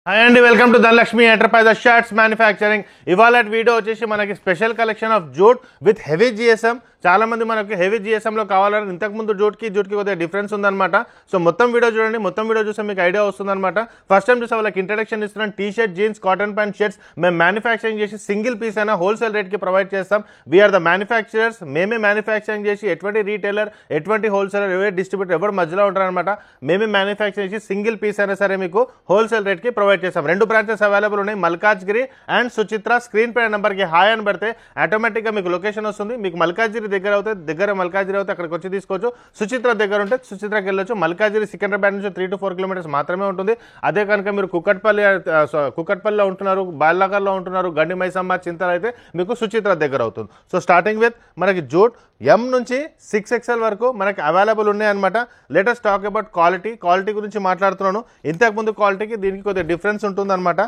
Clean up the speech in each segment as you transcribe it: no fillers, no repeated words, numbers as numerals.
Hi అండి, welcome to Dhanalakshmi enterprises shirts manufacturing. ఇవాళ video వచ్చేసి మనకి special collection of jute with heavy GSM. చాలా మంది మనకి హెవీ జిఎస్ఎంలో కావాలని ఇంతకుముందు జూట్కి కొద్దిగా డిఫరెన్స్ ఉందన్నమాట. సో మొత్తం వీడియో చూడండి, మొత్తం వీడియో చూస్తే మీకు ఐడియా వస్తుందన్నమాట. ఫస్ట్ టైం చూసే వాళ్ళకి ఇంట్రడక్షన్ ఇస్తున్నాను. T shirt, jeans, cotton pant shirts మేము మ్యానుఫ్యాక్చరింగ్ చేసి సింగిల్ పీస్ అయినా హోల్సేల్ రేట్కి ప్రొవైడ్ చేస్తాం. We're the manufacturers. మేమే మ్యానుఫ్యాక్చరింగ్ చేసి ఎటువంటి రీటైలర్, ఎటువంటి హోల్సేలర్, ఎవరి డిస్ట్రిబ్యూటర్ ఎవరు మధ్యలో ఉంటారనమాట. మేమే మ్యానుఫ్యాక్చరింగ్ చేసి సింగిల్ పీస్ అయినా సరే మీకు హోల్సేల్ రేట్కి ప్రొవైడ్ చేస్తాం. 2 బ్రాంచెస్ అవైలబుల్ ఉన్నాయి, మల్కాజ్గిరి అండ్ సుచిత్ర. స్క్రీన్ పై నెంబర్కి హాయ్ అని పెడితే ఆటోమేటిక్గా మీకు లొకేషన్ వస్తుంది. మీకు మల్కాజ్గిరి దగ్గర అవుతే మల్కాజ్గిరి అవుతే అక్కడికి వచ్చి తీసుకోవచ్చు. సుచిత్ర దగ్గర ఉంటే సుచిత్రకి వెళ్ళొచ్చు. మల్కాజ్గిరి సికింద్రాబాద్ నుంచి 3 to 4 కిలోమీటర్స్ మాత్రమే ఉంటుంది. అదే కనుక మీరు కుక్కట్పల్లిలో ఉంటున్నారు, బాల్నగర్లో ఉంటున్నారు, గండి మైసమ్మ, చింతలు అయితే మీకు సుచిత్ర దగ్గర అవుతుంది. సో స్టార్టింగ్ విత్ మనకి జూట్ M నుంచి 6XL వరకు మనకి అవైలబుల్ ఉన్నాయన్నమాట. లేటెస్ట్ టాక్ అబౌట్ క్వాలిటీ గురించి మాట్లాడుతున్నాను. ఇంతకుముందు క్వాలిటీకి దీనికి కొద్దిగా డిఫరెన్స్ ఉంటుందన్నమాట.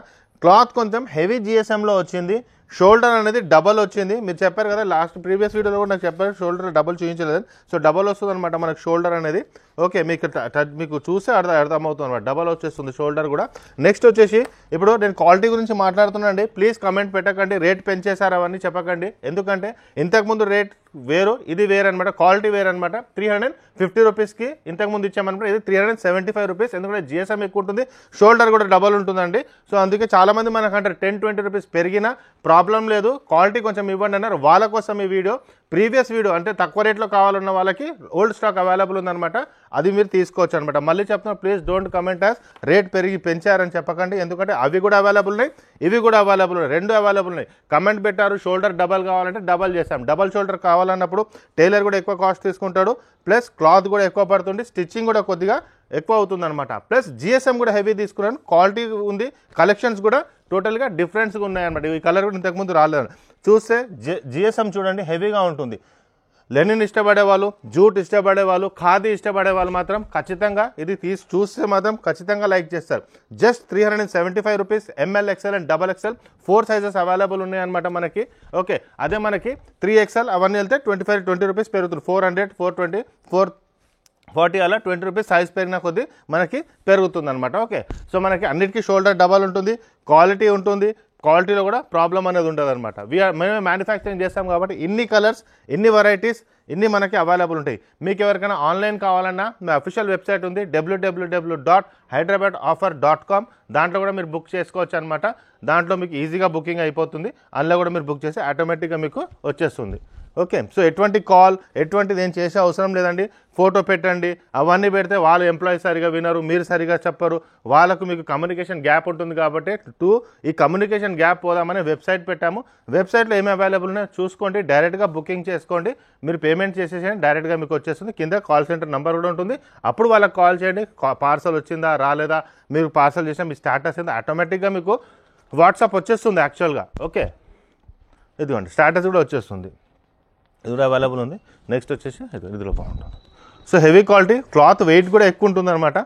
క్లాత్ కొంచెం హెవీ జిఎస్ఎంలో వచ్చింది. షోల్డర్ అనేది డబల్ వచ్చింది. మీరు చెప్పారు కదా ప్రీవియస్ వీడియోలో కూడా నాకు చెప్పారు షోల్డర్ డబల్ చూపించలేదు. సో డబల్ వస్తుంది అనమాట మనకు షోల్డర్ అనేది. ఓకే, మీకు చూస్తే అర్థమవుతుంది అనమాట, డబల్ వచ్చేస్తుంది షోల్డర్ కూడా. నెక్స్ట్ వచ్చేసి ఇప్పుడు నేను క్వాలిటీ గురించి మాట్లాడుతున్నాను అండి. ప్లీజ్ కమెంట్ పెట్టకండి రేట్ పెంచేశారు అవన్నీ చెప్పకండి. ఎందుకంటే ఇంతకుముందు రేట్ వేరు, ఇది వేరు అనమాట, క్వాలిటీ వేరు అనమాట. 350 రూపీస్కి ఇంతకుముందు ఇచ్చామన్నమాట. ఇది 375 రూపీస్. ఎందుకంటే జిఎస్ఎం ఎక్కువ ఉంటుంది, షోల్డర్ కూడా డబల్ ఉంటుందండి. సో అందుకే చాలామంది మనకంటారు 10-20 రూపీస్ పెరిగినా ప్రాబ్లం లేదు, క్వాలిటీ కొంచెం ఇవ్వండి అన్నారు. వాళ్ళ కోసం ఈ వీడియో. ప్రీవియస్ వీడియో అంటే తక్కువ రేట్లో కావాలన్న వాళ్ళకి ఓల్డ్ స్టాక్ అవైలబుల్ ఉందన్నమాట, అది మీరు తీసుకోవచ్చు అనమాట. మళ్ళీ చెప్తున్నా, please don't comment as rate పెంచారని చెప్పకండి. ఎందుకంటే అవి కూడా అవైలబుల్ ఉన్నాయి, ఇవి కూడా అవైలబుల్ ఉన్నాయి, 2 అవైలబుల్ ఉన్నాయి. కమెంట్ పెట్టారు షోల్డర్ డబల్ కావాలంటే డబల్ చేస్తాం. డబల్ షోల్డర్ కావాలన్నప్పుడు టైలర్ కూడా ఎక్కువ కాస్ట్ తీసుకుంటాడు, ప్లస్ క్లాత్ కూడా ఎక్కువ పడుతుంది, స్టిచ్చింగ్ కూడా కొద్దిగా ఎక్కువ అవుతుంది అనమాట. ప్లస్ జిఎస్ఎం కూడా హెవీ తీసుకున్నాను, క్వాలిటీ ఉంది, కలెక్షన్స్ కూడా టోటల్గా డిఫరెన్స్గా ఉన్నాయన్నమాట. ఈ కలర్ కూడా ఇంతకుముందు రాలేదు. చూస్తే జిఎస్ఎం చూడండి హెవీగా ఉంటుంది. లెనిన్ ఇష్టపడే వాళ్ళు, జూట్ ఇష్టపడే వాళ్ళు, ఖాదీ ఇష్టపడే వాళ్ళు మాత్రం ఖచ్చితంగా ఇది చూస్తే మాత్రం ఖచ్చితంగా లైక్ చేస్తారు. Just 375 rupees. ML, XL and XXL 4 sizes available ఉన్నాయన్నమాట మనకి. ఓకే, అదే మనకి 3XL అవన్నీ వెళ్తే 20 రూపీస్ పెరుగుతుంది. 400, 420, 440 అలా 20 రూపీస్ సైజ్ పెరిగిన కొద్దీ మనకి పెరుగుతుంది అనమాట. ఓకే, సో మనకి అన్నిటికీ షోల్డర్ డబల్ ఉంటుంది, క్వాలిటీ ఉంటుంది, క్వాలిటీలో కూడా ప్రాబ్లం అనేది ఉండదు అనమాట. మేమే మ్యానుఫ్యాక్చరింగ్ చేస్తాం కాబట్టి ఇన్ని కలర్స్, ఇన్ని వెరైటీస్, ఇన్ని మనకి అవైలబుల్ ఉంటాయి. మీకు ఎవరికైనా ఆన్లైన్ కావాలన్నా మీ అఫీషియల్ వెబ్సైట్ ఉంది, www.hyderabadoffer.com. దాంట్లో కూడా మీరు బుక్ చేసుకోవచ్చు అనమాట. దాంట్లో మీకు ఈజీగా బుకింగ్ అయిపోతుంది. అందులో కూడా మీరు బుక్ చేసి ఆటోమేటిక్గా మీకు వచ్చేస్తుంది. ఓకే, సో ఎటువంటిది ఏం చేసే అవసరం లేదండి. ఫోటో పెట్టండి, అవన్నీ పెడితే వాళ్ళు ఎంప్లాయీస్ సరిగా వినరు, మీరు సరిగా చెప్పరు, వాళ్ళకు మీకు కమ్యూనికేషన్ గ్యాప్ ఉంటుంది. కాబట్టి ఈ కమ్యూనికేషన్ గ్యాప్ పోదామని వెబ్సైట్ పెట్టాము. వెబ్సైట్లో ఏమి అవైలబుల్ ఉన్నాయో చూసుకోండి, డైరెక్ట్గా బుకింగ్ చేసుకోండి. మీరు పేమెంట్ చేసేసేయండి, డైరెక్ట్గా మీకు వచ్చేస్తుంది. కింద కాల్ సెంటర్ నెంబర్ కూడా ఉంటుంది, అప్పుడు వాళ్ళకి కాల్ చేయండి. పార్సల్ వచ్చిందా రాలేదా, మీరు పార్సల్ చేసినా మీ స్టాటస్ ఏందో ఆటోమేటిక్గా మీకు వాట్సాప్ వచ్చేస్తుంది యాక్చువల్గా. ఓకే, ఇదిగోండి స్టాటస్ కూడా వచ్చేస్తుంది, ఇది కూడా అవైలబుల్ ఉంది. నెక్స్ట్ వచ్చేసి ఇదిలో బాగుంటుంది. So heavy quality, cloth weight కూడా ఎక్కువ ఉంటుంది అనమాట.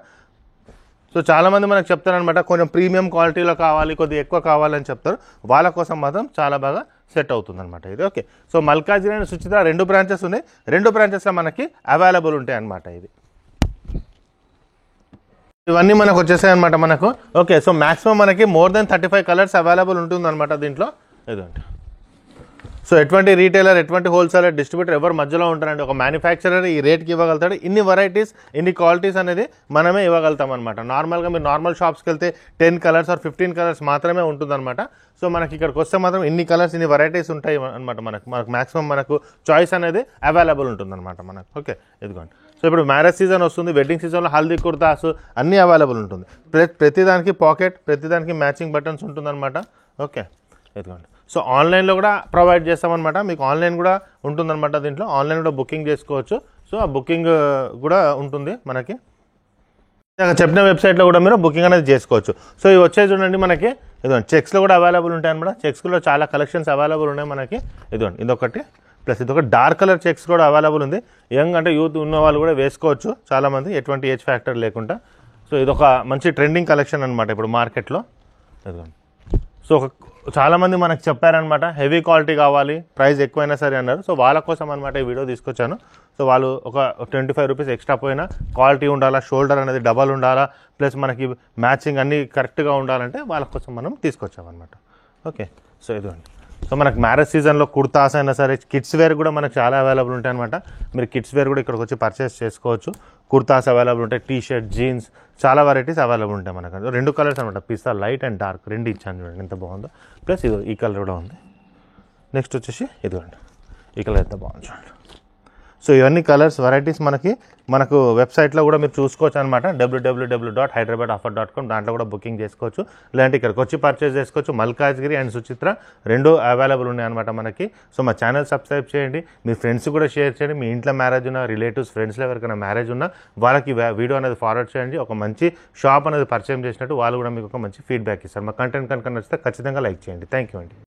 సో చాలామంది మనకు చెప్తారనమాట కొంచెం ప్రీమియం క్వాలిటీలో కావాలి, కొద్దిగా ఎక్కువ కావాలని చెప్తారు. వాళ్ళ కోసం మాత్రం చాలా బాగా సెట్ అవుతుంది అనమాట ఇది. Okay, so Malkajgiri and Suchitra 2 branches ఉన్నాయి. 2 బ్రాంచెస్లో మనకి అవైలబుల్ ఉంటాయి అనమాట. ఇవన్నీ మనకు వచ్చేసాయి అనమాట మనకు. ఓకే, సో మ్యాక్సిమం మనకి మోర్ దెన్ 35 కలర్స్ అవైలబుల్ ఉంటుంది అనమాట దీంట్లో. ఇదండి, సో ఎటువంటి రీటైలర్, ఎటువంటి హోల్సేలర్, డిస్ట్రిబ్యూటర్ ఎవరు మధ్యలో ఉంటారండి. ఒక మ్యానుఫ్యాక్చరర్ ఈ రేట్కి ఇవ్వగలుగుతాడు. ఇన్ని వెరైటీస్, ఇన్ని క్వాలిటీస్ అనేది మనమే ఇవ్వగలుగుతాం అనమాట. నార్మల్గా మీరు నార్మల్ షాప్స్కి వెళ్తే 10 కలర్స్ ఆర్ 15 కలర్స్ మాత్రమే ఉంటుందన్నమాట. సో మనకి ఇక్కడికి వస్తే మాత్రం ఇన్ని కలర్స్, ఇన్ని వెరైటీస్ ఉంటాయి అనమాట. మనకు మ్యాక్సిమం మనకు చాయిస్ అనేది అవైలబుల్ ఉంటుందన్నమాట మనకు. ఓకే, ఇదిగోండి. సో ఇప్పుడు మ్యారేజ్ సీజన్ వస్తుంది, వెడ్డింగ్ సీజన్లో హల్దీ కుర్తాస్ అన్నీ అవైలబుల్ ఉంటుంది. ప్రతిదానికి పాకెట్, ప్రతిదానికి మ్యాచింగ్ బటన్స్ ఉంటుందన్నమాట. ఓకే, ఇదిగోండి. సో ఆన్లైన్లో కూడా ప్రొవైడ్ చేస్తామన్నమాట. మీకు ఆన్లైన్ కూడా ఉంటుందన్నమాట. దీంట్లో ఆన్లైన్ కూడా బుకింగ్ చేసుకోవచ్చు. సో ఆ బుకింగ్ కూడా ఉంటుంది మనకి. చెప్పిన వెబ్సైట్లో కూడా మీరు బుకింగ్ అనేది చేసుకోవచ్చు. సో ఇవి వచ్చేది చూడండి మనకి, ఇదిగోండి చెక్స్లో కూడా అవైలబుల్ ఉంటాయి అనమాట. చెక్స్లో చాలా కలెక్షన్స్ అవైలబుల్ ఉన్నాయి మనకి. ఇదిగోండి ఇదొకటి, ప్లస్ ఇదొక డార్క్ కలర్ చెక్స్ కూడా అవైలబుల్ ఉంది. యంగ్ అంటే యూత్ ఉన్న వాళ్ళు కూడా వేసుకోవచ్చు చాలామంది, ఎటువంటి ఏజ్ ఫ్యాక్టర్ లేకుండా. సో ఇదొక మంచి ట్రెండింగ్ కలెక్షన్ అనమాట ఇప్పుడు మార్కెట్లో. ఇదిగోండి, సో చాలామంది మనకు చెప్పారనమాట హెవీ క్వాలిటీ కావాలి, ప్రైస్ ఎక్కువైనా సరే అన్నారు. సో వాళ్ళ కోసం అనమాట ఈ వీడియో తీసుకొచ్చాను. సో వాళ్ళు ఒక 25 రూపీస్ ఎక్స్ట్రా పోయినా క్వాలిటీ ఉండాలా, షోల్డర్ అనేది డబల్ ఉండాలా, ప్లస్ మనకి మ్యాచింగ్ అన్నీ కరెక్ట్గా ఉండాలంటే వాళ్ళ కోసం మనం తీసుకొచ్చామన్నమాట. ఓకే, సో ఇదండి. సో మనకు మ్యారేజ్ సీజన్లో కుర్తాస్ అయినా సరే, కిడ్స్ వేర్ కూడా మనకు చాలా అవైలబుల్ ఉంటాయి అనమాట. మీరు కిడ్స్ వేర్ కూడా ఇక్కడికి వచ్చి పర్చేస్ చేసుకోవచ్చు. కుర్తాస్ అవైలబుల్ ఉంటాయి, టీ షర్ట్, జీన్స్, చాలా వెరైటీస్ అవైలబుల్ ఉంటాయి మనకు. 2 కలర్స్ అనమాట, పిస్తా లైట్ అండ్ డార్క్ 2 ఇచ్చాను చూడండి ఎంత బాగుందో. ప్లస్ ఇది ఈ కలర్ కూడా ఉంది. నెక్స్ట్ వచ్చేసి ఇదిగోండి, ఈ కలర్ ఎంత బాగుంది చూడండి. సో ఇవన్నీ కలర్స్ వెరైటీస్ మనకు వెబ్సైట్లో కూడా మీరు చూసుకోవచ్చు అనమాట. www.hyderabadoffer.com. దాంట్లో కూడా బుకింగ్ చేసుకోవచ్చు, లేదంటే ఇక్కడికి వచ్చి పర్చేస్ చేసుకోవచ్చు. మల్కాజ్గిరి అండ్ సుచిత్ర 2 అవైలబుల్ ఉన్నాయి అనమాట మనకి. సో మా ఛానల్ సబ్స్క్రైబ్ చేయండి, మీ ఫ్రెండ్స్ కూడా షేర్ చేయండి. మీ ఇంట్లో మ్యారేజ్ ఉన్న రిలేటివ్స్, ఫ్రెండ్స్లో ఎవరికైనా మ్యారేజ్ ఉన్నా వాళ్ళకి వీడియో అనేది ఫార్వర్డ్ చేయండి. ఒక మంచి షాప్ అనేది పరిచయం చేసినట్టు వాళ్ళు కూడా మీకు ఒక మంచి ఫీడ్బ్యాక్ ఇస్తారు. మా కంటెంట్ కనుక నచ్చితే ఖచ్చితంగా లైక్ చేయండి. థ్యాంక్ యూ అండి.